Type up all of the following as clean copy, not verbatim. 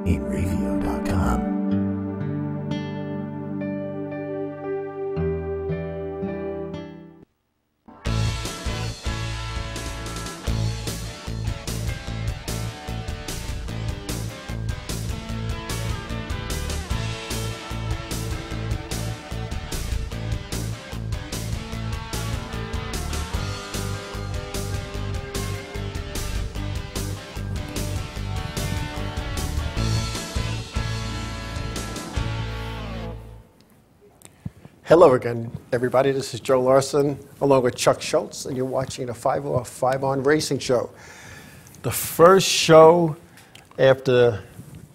Inravio.com. Hello again, everybody. This is Joe Larson, along with Chuck Schultz, and you're watching the 5 on Racing Show. The first show after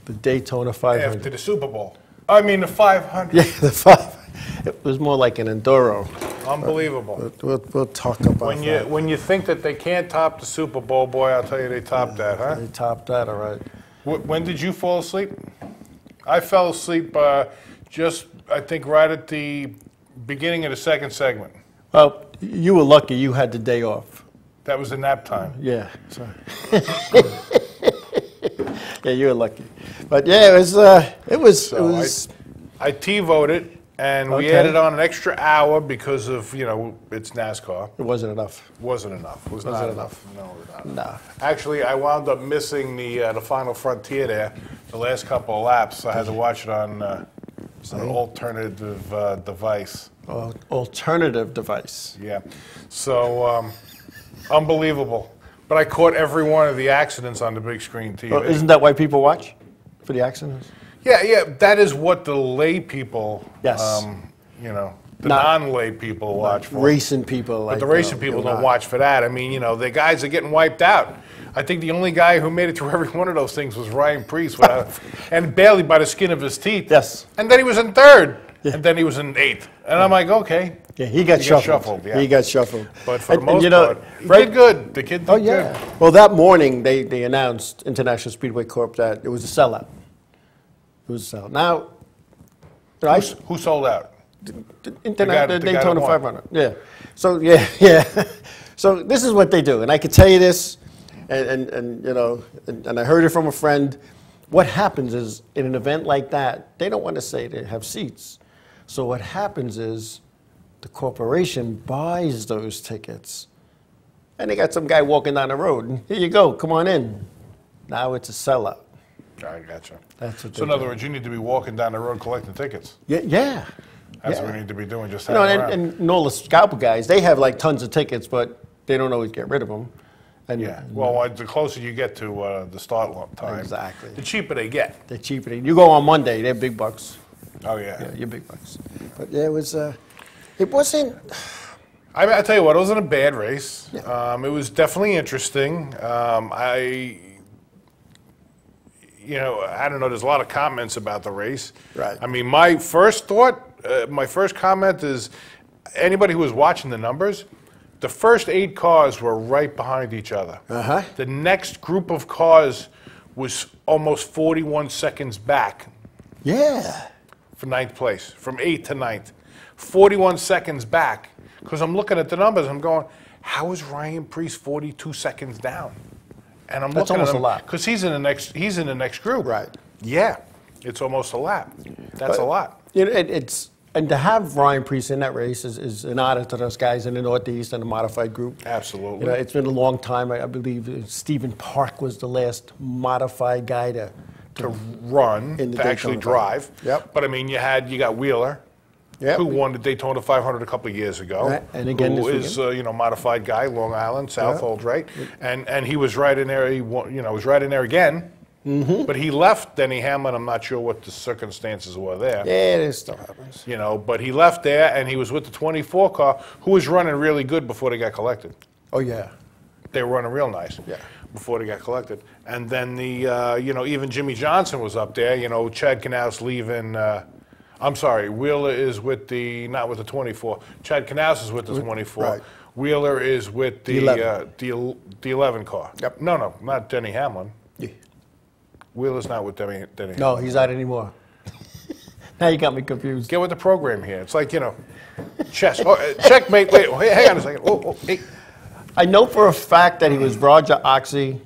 the Daytona 500. After the Super Bowl. I mean, the 500. Yeah, the 5. It was more like an enduro. Unbelievable. We'll talk about that. When you think that they can't top the Super Bowl, boy, I'll tell you they topped that, huh? They topped that, all right. When did you fall asleep? I fell asleep just, I think, right at the beginning of the second segment. Well, you were lucky you had the day off. That was the nap time. Yeah, sorry. Yeah, you were lucky. But yeah, it was. I T-voted, and we added on an extra hour because of, it's NASCAR. It wasn't enough. Wasn't enough. It was not enough. No, it was not enough. No. Actually, I wound up missing the final frontier there, the last couple of laps. I had to watch it on an alternative device. Alternative device. Yeah. So, unbelievable. But I caught every one of the accidents on the big screen TV. Well, isn't that why people watch? For the accidents? Yeah. That is what the lay people, Yes. the non-lay people watch for. Racing people. But the racing people don't watch for that. I mean, the guys are getting wiped out. I think the only guy who made it through every one of those things was Ryan Preece, and barely by the skin of his teeth. Yes. And then he was in third, and then he was in eighth. And I'm like, okay. Yeah, he got shuffled. Yeah. He got shuffled. But for the most part, he did good. The kid did good. Well, that morning they announced, International Speedway Corp, that it was a sellout. It was a sellout. Now, who sold out? The Daytona 500. Yeah. So yeah. So this is what they do, and I can tell you this, and I heard it from a friend. What happens is in an event like that, they don't want to say they have seats. So what happens is the corporation buys those tickets, and they got some guy walking down the road. And here you go, come on in. Now it's a sellout. I gotcha. That's what. So in other words, you need to be walking down the road collecting tickets. Yeah. That's what we need to be doing. Just hanging around. And all the scalper guys, they have like tons of tickets, but they don't always get rid of them. And yeah. Well, the closer you get to the start time, exactly, the cheaper they get. The cheaper you go on Monday, they're big bucks. Oh yeah. Yeah, you're big bucks. But yeah, it was. It wasn't. I tell you what, it wasn't a bad race. Yeah. It was definitely interesting. I don't know. There's a lot of comments about the race. Right. I mean, my first comment is, anybody who was watching the numbers, the first 8 cars were right behind each other. Uh-huh. The next group of cars was almost 41 seconds back. Yeah. For 9th place, from 8th to 9th. 41 seconds back. Because I'm looking at the numbers, I'm going, how is Ryan Preece 42 seconds down? And I'm That's looking almost at him, a lap. because he's in the next group. Right. Yeah. It's almost a lap. That's a lot. And to have Ryan Preece in that race is an honor to those guys in the Northeast and the modified group. Absolutely. It's been a long time. I believe Stephen Park was the last modified guy to run, in the to actually drive. Yep. But I mean, you got Wheeler, who won the Daytona 500 a couple of years ago. Right. And again, who is modified guy, Long Island, Southold, right? And he was right in there. He was right in there again. Mm-hmm. But he left Denny Hamlin. I'm not sure what the circumstances were there. Yeah, it still happens. But he left there, and he was with the 24 car, who was running really good before they got collected. Oh yeah. They were running real nice. Yeah. Before they got collected. And then even Jimmy Johnson was up there. Chad Knaus leaving. I'm sorry, Wheeler is not with the 24. Chad Knaus is with the 24. Right. Wheeler is with the 11 car. Yep. No, not Denny Hamlin. Yeah. Wheeler's not with Denny Hamlin. No, he's not anymore. Now you got me confused. Get with the program here. It's like, chess. Oh, checkmate. Wait, hang on a second. Hey. I know for a fact that he was Roger Oxy,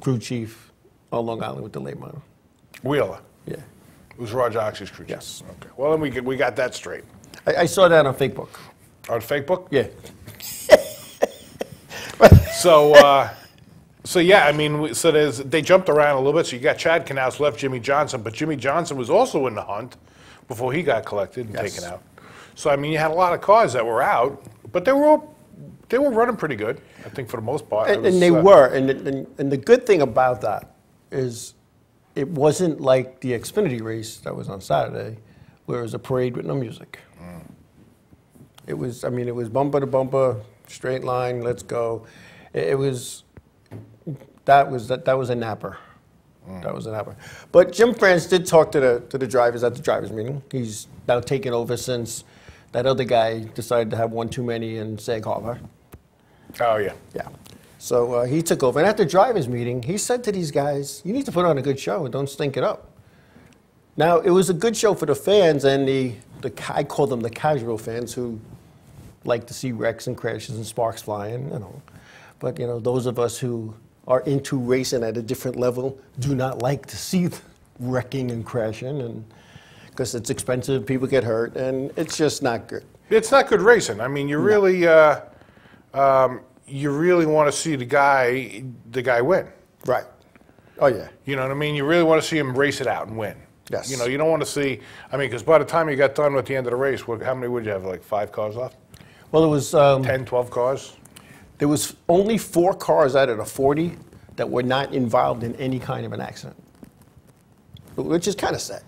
crew chief on Long Island with the late model. Wheeler. Yeah. It was Roger Oxy's crew chief. Yes. Okay. Well, then we got that straight. I saw that on Facebook. On Facebook? Yeah. So yeah, I mean, they jumped around a little bit. So you got Chad Knaus left Jimmy Johnson, but Jimmy Johnson was also in the hunt before he got collected and taken out. So I mean, you had a lot of cars that were out, but they were running pretty good, I think, for the most part. And they were. And the good thing about that is it wasn't like the Xfinity race that was on Saturday, where it was a parade with no music. It was, I mean, it was bumper to bumper, straight line, let's go. That was a napper. That was a napper. But Jim France did talk to the drivers at the drivers meeting. He's now taken over since that other guy decided to have one too many in Sag Harbor. Oh yeah. Yeah. So he took over. And at the drivers meeting, he said to these guys, you need to put on a good show and don't stink it up. Now, it was a good show for the fans and I call them the casual fans who like to see wrecks and crashes and sparks flying, you know. But, you know, those of us who are into racing at a different level do not like to see wrecking and crashing, and because it's expensive, people get hurt, and it's just not good. It's not good racing. I mean, you really want to see the guy win. Right. Oh, yeah. You know what I mean? You really want to see him race it out and win. Yes. You know, you don't want to see, I mean, because by the time you got done with the end of the race, how many would you have, like 5 cars left? Well, it was 10, 12 cars? There was only 4 cars out of the 40 that were not involved in any kind of an accident, which is kind of sad.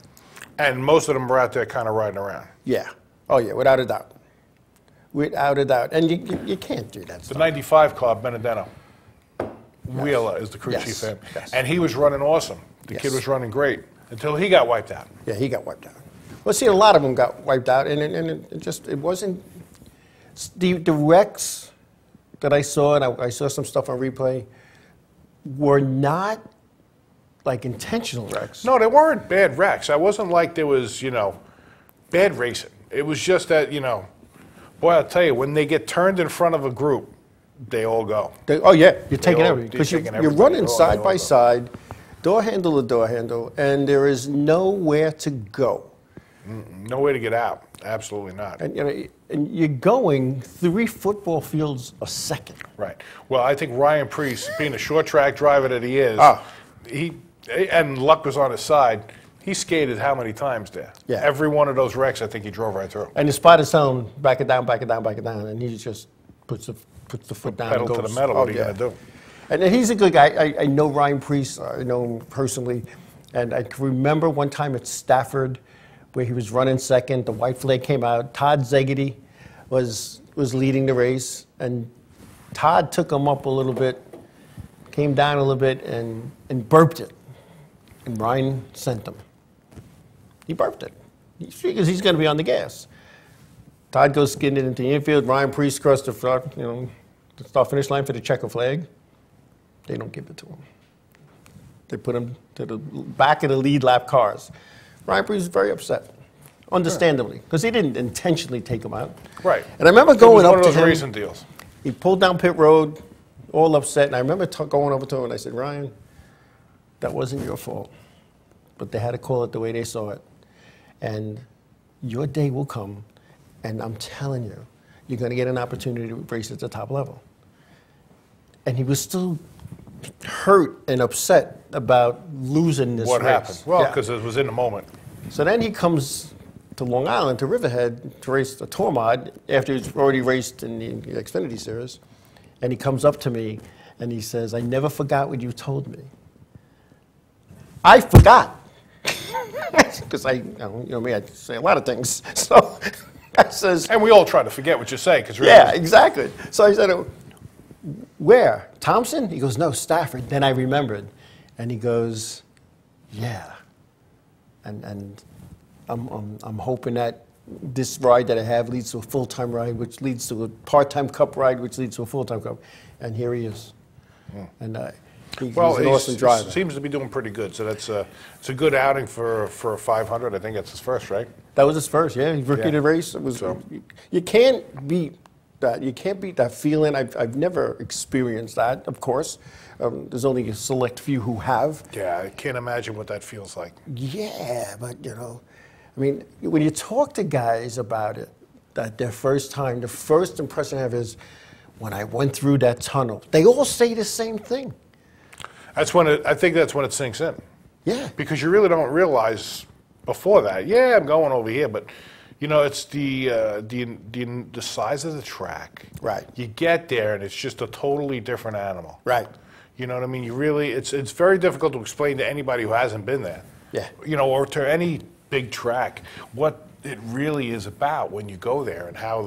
And most of them were out there kind of riding around. Yeah. Oh, yeah, without a doubt. Without a doubt. And you can't do that The stuff. 95 car, Benedetto. Wheeler is the crew chief for him. Yes. And he was running awesome. The kid was running great until he got wiped out. Yeah, he got wiped out. Well, see, a lot of them got wiped out, and it wasn't. The wrecks that I saw, and I saw some stuff on replay, were not like intentional wrecks. No, they weren't bad wrecks. I wasn't like there was, you know, bad racing. It was just that, you know, boy, I'll tell you, when they get turned in front of a group, they all go. Oh, yeah, you're taking everything. Because you're everything. running side by side, door handle to door handle, and there is nowhere to go. No way to get out. Absolutely not. And, you know, and you're going 3 football fields a second. Right. Well, I think Ryan Preece, being a short track driver that he is, and luck was on his side. He skated how many times there? Yeah. Every one of those wrecks, I think he drove right through. And the spotter's telling him, back it down, back it down, back it down, and he just puts the foot down. Pedal and goes, to the metal. What are you going to do? And he's a good guy. I know Ryan Preece. I know him personally. And I can remember one time at Stafford where he was running second. The white flag came out. Todd Zegedy was leading the race. And Todd took him up a little bit, came down a little bit, and burped it. And Ryan sent him. He burped it. He figures he's going to be on the gas. Todd goes skidding into the infield. Ryan Preece crossed the front, you know, the start finish line for the checker flag. They don't give it to him. They put him to the back of the lead lap cars. Ryan Preece was very upset, understandably, because he didn't intentionally take him out. Right. And I remember going up to him. It was one of those racing deals. He pulled down pit road, all upset, and I remember going over to him and I said, Ryan, that wasn't your fault, but they had to call it the way they saw it. And your day will come, and I'm telling you, you're going to get an opportunity to race at the top level. And he was still hurt and upset about losing this race. What happened? Well, because it was in the moment. So then he comes to Long Island, to Riverhead, to race the Tour Mod after he's already raced in the Xfinity Series. And he comes up to me and he says, I never forgot what you told me. I forgot. Because you know me, I say a lot of things. So I says, and we all try to forget what you say, because really, yeah, exactly. So I said, where? Thompson? He goes, no, Stafford. Then I remembered. And he goes, yeah. And I'm hoping that this ride that I have leads to a full-time ride, which leads to a part-time cup ride, which leads to a full-time cup. And here he is. And he's an awesome driver. He seems to be doing pretty good. So it's a good outing for 500. I think that's his first, right? That was his first, yeah. He rookie the race. It was. You can't beat that. You can't beat that feeling. I've never experienced that, of course. There's only a select few who have. Yeah, I can't imagine what that feels like. Yeah, but you know, I mean, when you talk to guys about it, that their first time, the first impression I have is when I went through that tunnel. They all say the same thing. That's when I think that's when it sinks in. Yeah. Because you really don't realize before that. Yeah, I'm going over here, but you know, it's the size of the track. Right. You get there and it's just a totally different animal. Right. You know what I mean? You really, it's very difficult to explain to anybody who hasn't been there. Yeah. You know, or to any big track what it really is about when you go there and how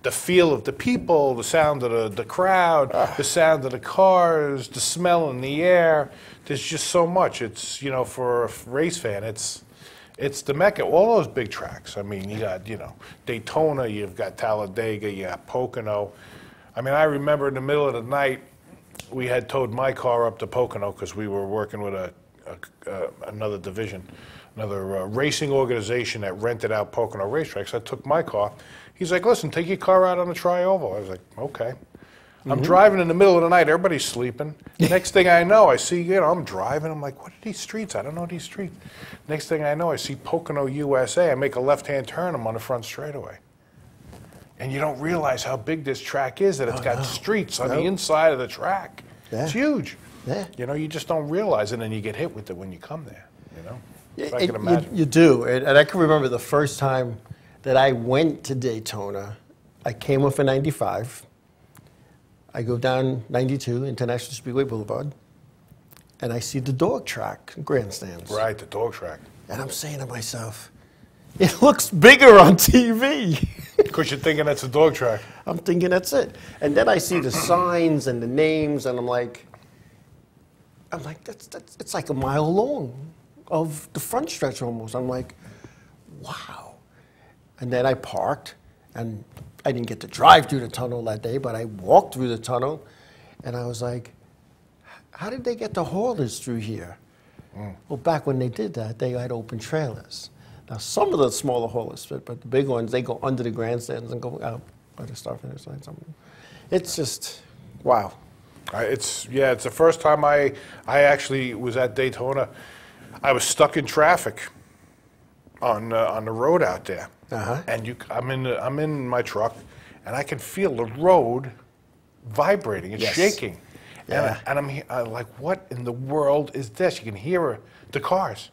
the feel of the people, the sound of the crowd, the sound of the cars, the smell in the air. There's just so much. It's, you know, for a race fan, it's the mecca. All those big tracks. I mean, you got, you know, Daytona, you've got Talladega, you got Pocono. I mean, I remember in the middle of the night, we had towed my car up to Pocono because we were working with another division, another racing organization that rented out Pocono racetracks. I took my car. He's like, listen, take your car out on the tri-oval. I was like, okay. I'm driving in the middle of the night. Everybody's sleeping. Next thing I know, I see, you know, I'm driving. I'm like, what are these streets? I don't know these streets. Next thing I know, I see Pocono, USA. I make a left-hand turn. I'm on the front straightaway. And you don't realize how big this track is, that it's got streets on the inside of the track. Yeah. It's huge. Yeah. You know, you just don't realize it, and then you get hit with it when you come there, you know? If I can You, imagine. you do. And I can remember the first time that I went to Daytona. I came off of 95. I go down 92, International Speedway Boulevard, and I see the dog track grandstands. Right, the dog track. And I'm saying to myself, it looks bigger on TV. Because you're thinking that's a dog track. I'm thinking that's it. And then I see the signs and the names, and I'm like, it's like a mile long of the front stretch almost. I'm like, wow. And then I parked, and I didn't get to drive through the tunnel that day, but I walked through the tunnel, and I was like, how did they get the haulers through here? Well, back when they did that, they had open trailers. Now, some of the smaller haulers fit, but the big ones, they go under the grandstands and go out by the start finish line. It's just, wow. It's the first time I actually was at Daytona. I was stuck in traffic on the road out there. And I'm in my truck, and I can feel the road vibrating. It's shaking. Yeah. And I'm like, what in the world is this? You can hear the cars,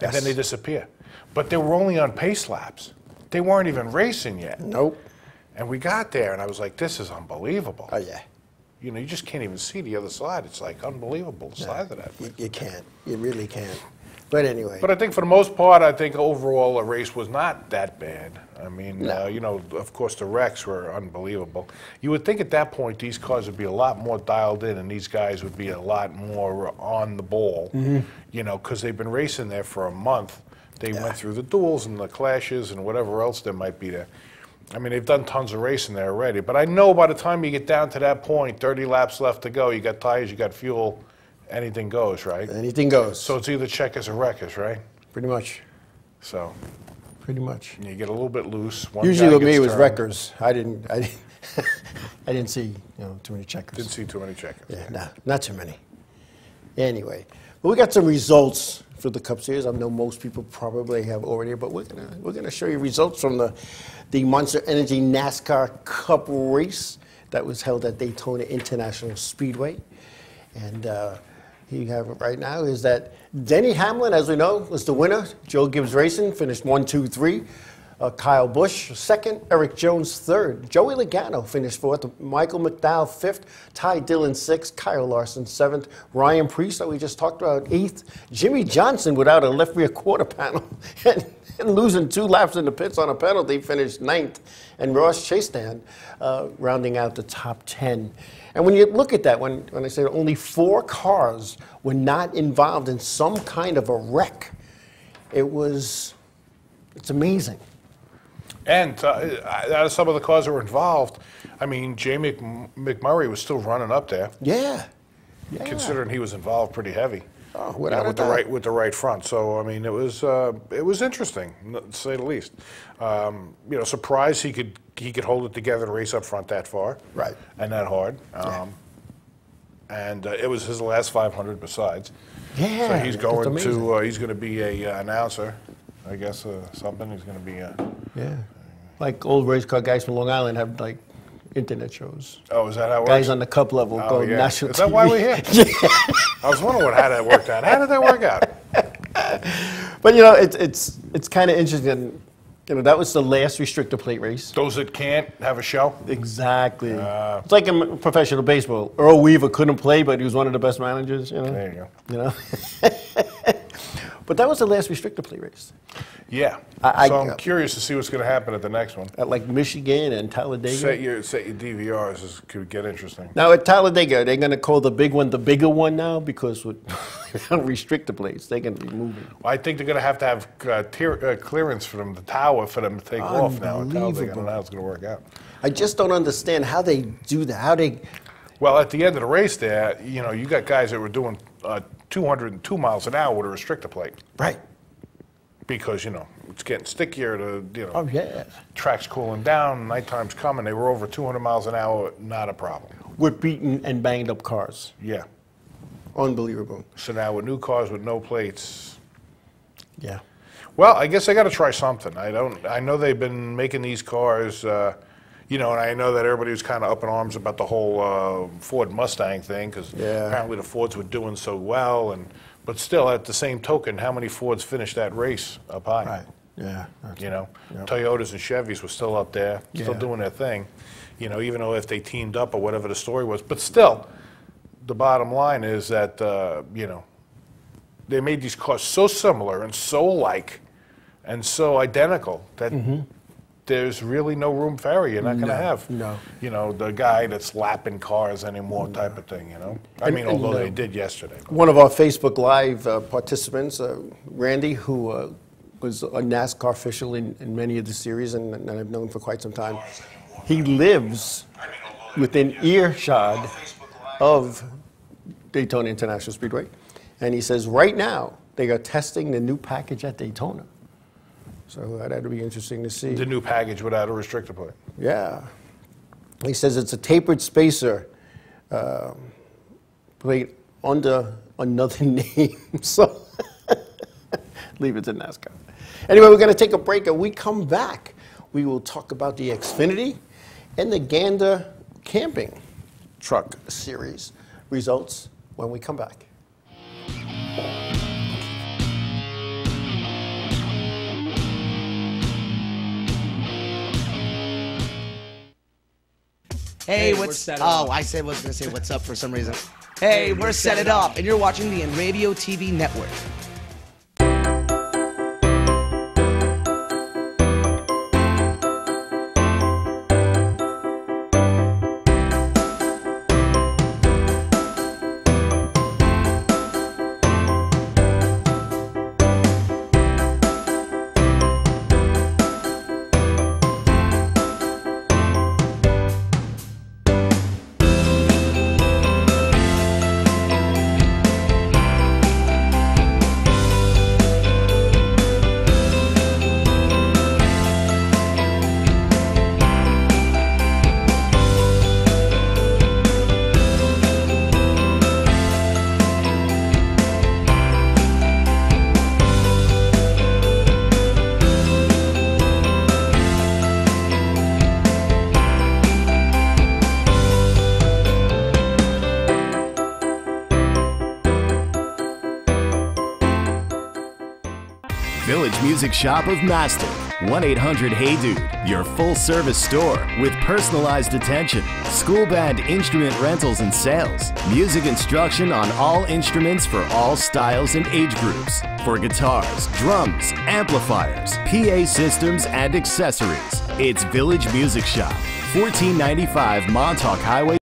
and then they disappear. But they were only on pace laps. They weren't even racing yet. Nope. And we got there, and I was like, this is unbelievable. Oh, yeah. You know, you just can't even see the other side. It's like unbelievable, the size of that. You can't. You really can't. But anyway. But I think for the most part, I think overall the race was not that bad. I mean, you know, of course the wrecks were unbelievable. You would think at that point these cars would be a lot more dialed in and these guys would be a lot more on the ball, you know, because they've been racing there for a month. They went through the duels and the clashes and whatever else there might be there. I mean, they've done tons of racing there already. But I know by the time you get down to that point, 30 laps left to go, you got tires, you got fuel, anything goes, right? Anything goes. So it's either checkers or wreckers, right? Pretty much. So Pretty much. you get a little bit loose. Usually with me it was wreckers. I didn't I didn't see, too many checkers. Didn't see too many checkers. Yeah, no, not too many. Anyway, but we got some results for the Cup Series. I know most people probably have already, but we're gonna show you results from the Monster Energy NASCAR Cup race that was held at Daytona International Speedway. And here you have it right now is that Denny Hamlin, as we know, was the winner. Joe Gibbs Racing finished 1, 2, 3. Kyle Busch second, Eric Jones third. Joey Logano finished fourth, Michael McDowell fifth, Ty Dillon sixth, Kyle Larson seventh, Ryan Preece, that we just talked about, eighth, Jimmy Johnson without a left rear quarter panel and losing 2 laps in the pits on a penalty finished ninth, and Ross Chastain rounding out the top 10. And when you look at that, when I say only 4 cars were not involved in some kind of a wreck, it's amazing. And out of some of the cars that were involved, I mean, Jay McMurray was still running up there. Yeah. Considering he was involved pretty heavy. Oh, you without know, a doubt. with the right front. So I mean, it was interesting, to say the least. You know, surprised he could hold it together and race up front that far, Right. and that hard. And it was his last 500 besides. Yeah, So he's that's going amazing. to he's going to be a announcer, I guess, something. He's going to be. Yeah. Like old race car guys from Long Island have like internet shows. Oh, is that how it works? Guys on the cup level Oh, go yeah. national Is that TV. why we're here? I was wondering how that worked out. How did that work out? But you know, it's kind of interesting. You know, that was the last restrictor plate race. Those that can't have a show. Exactly. It's like in professional baseball. Earl Weaver couldn't play, but he was one of the best managers. You know. There you go. You know. But that was the last restrictor plate race. Yeah. So I'm curious to see what's going to happen at the next one. At like Michigan and Talladega. Set your DVRs. This could get interesting. Now at Talladega, they're going to call the big one the bigger one now because with restrictor plates, they're going to be moving. Well, I think they're going to have clearance from the tower for them to take off now at Talladega. I don't know how it's going to work out. I just don't understand how they do that. How they. Well, at the end of the race there, you know, you got guys that were doing 202 miles an hour with a restrictor plate. Right. Because, you know, it's getting stickier to, you know. Oh, yeah. Track's cooling down, nighttime's coming. They were over 200 miles an hour, not a problem. With beaten and banged up cars. Yeah. Unbelievable. So now with new cars with no plates. Yeah. Well, I guess I got to try something. I know they've been making these cars, you know, and I know that everybody was kind of up in arms about the whole Ford Mustang thing because apparently the Fords were doing so well. But still, at the same token, how many Fords finished that race up high? Right. Yeah. You know, Toyotas and Chevys were still up there, still Yeah. doing their thing. You know, even though if they teamed up or whatever the story was. But still, the bottom line is that, you know, they made these cars so similar and so alike and so identical that there's really no room for error. You're not going to have, you know, the guy that's lapping cars anymore type of thing, you know. I mean, although they did yesterday. One of our Facebook Live participants, Randy, who was a NASCAR official in many of the series, and I've known for quite some time, he lives within earshot of Daytona International Speedway. And he says right now they are testing the new package at Daytona. So that'll be interesting to see. The new package without a restrictor plate. Yeah. He says it's a tapered spacer plate under another name. So leave it to NASCAR. Anyway, we're going to take a break. And we come back, we will talk about the Xfinity and the Gander Camping Truck Series results when we come back. Hey, what's oh, I said was gonna say what's up for some reason. Hey, we're Set It Up, and you're watching the Inravio TV network. Village Music Shop of Mastic. 1-800-HEY-DUDE. Your full-service store with personalized attention, school band instrument rentals and sales, music instruction on all instruments for all styles and age groups, for guitars, drums, amplifiers, PA systems, and accessories. It's Village Music Shop, 1495 Montauk Highway.